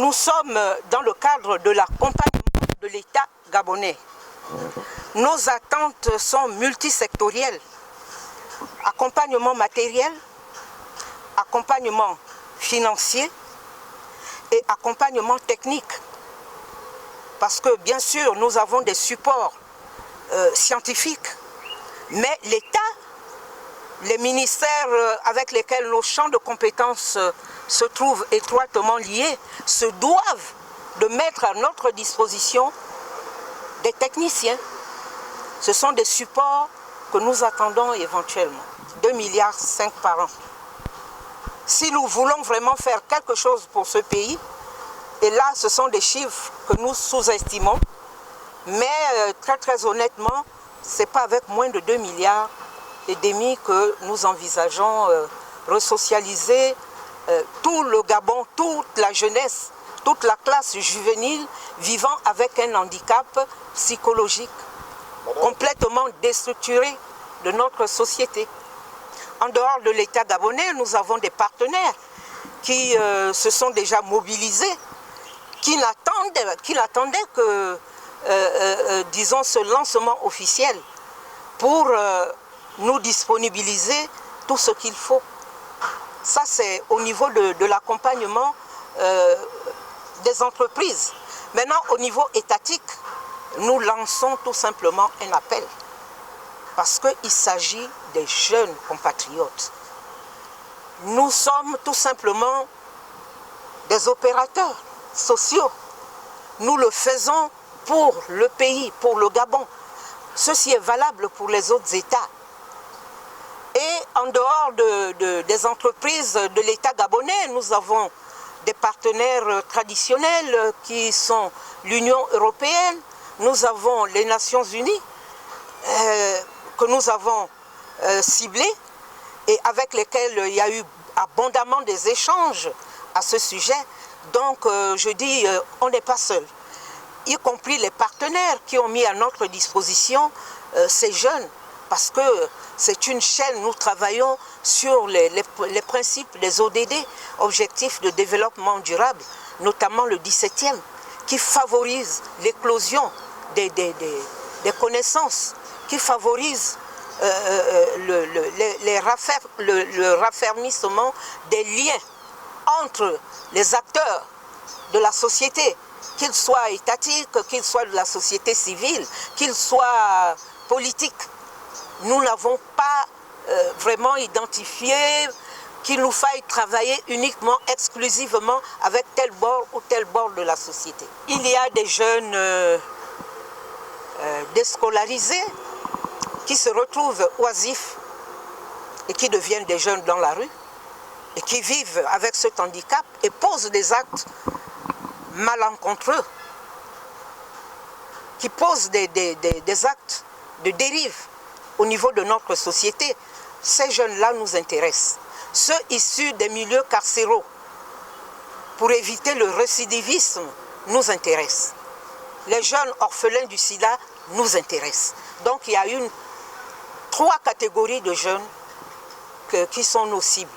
Nous sommes dans le cadre de l'accompagnement de l'État gabonais. Nos attentes sont multisectorielles. Accompagnement matériel, accompagnement financier et accompagnement technique. Parce que bien sûr, nous avons des supports scientifiques, mais l'État, les ministères avec lesquels nos champs de compétences se trouvent étroitement liés, se doivent de mettre à notre disposition des techniciens. Ce sont des supports que nous attendons éventuellement. 2,5 milliards par an. Si nous voulons vraiment faire quelque chose pour ce pays, et là ce sont des chiffres que nous sous-estimons, mais très honnêtement, ce n'est pas avec moins de 2,5 milliards que nous envisageons resocialiser tout le Gabon, toute la jeunesse, toute la classe juvénile vivant avec un handicap psychologique complètement déstructuré de notre société. En dehors de l'État gabonais, nous avons des partenaires qui se sont déjà mobilisés, qui n'attendaient que, disons, ce lancement officiel pour nous disponibiliser tout ce qu'il faut. Ça, c'est au niveau de l'accompagnement des entreprises. Maintenant, au niveau étatique, nous lançons tout simplement un appel. Parce qu'il s'agit des jeunes compatriotes. Nous sommes tout simplement des opérateurs sociaux. Nous le faisons pour le pays, pour le Gabon. Ceci est valable pour les autres États. Et en dehors des entreprises de l'État gabonais, nous avons des partenaires traditionnels qui sont l'Union européenne, nous avons les Nations Unies, que nous avons ciblés et avec lesquels il y a eu abondamment des échanges à ce sujet. Donc je dis, on n'est pas seul, y compris les partenaires qui ont mis à notre disposition ces jeunes, parce que c'est une chaîne, nous travaillons sur les principes des ODD, Objectifs de développement durable, notamment le 17e, qui favorise l'éclosion des connaissances, qui favorise le raffermissement des liens entre les acteurs de la société, qu'ils soient étatiques, qu'ils soient de la société civile, qu'ils soient politiques. Nous n'avons pas vraiment identifié qu'il nous faille travailler uniquement, exclusivement avec tel bord ou tel bord de la société. Il y a des jeunes déscolarisés qui se retrouvent oisifs et qui deviennent des jeunes dans la rue et qui vivent avec cet handicap et posent des actes malencontreux, qui posent des actes de dérive au niveau de notre société. Ces jeunes-là nous intéressent. Ceux issus des milieux carcéraux, pour éviter le récidivisme, nous intéressent. Les jeunes orphelins du sida nous intéressent. Donc il y a 3 catégories de jeunes qui sont nos cibles.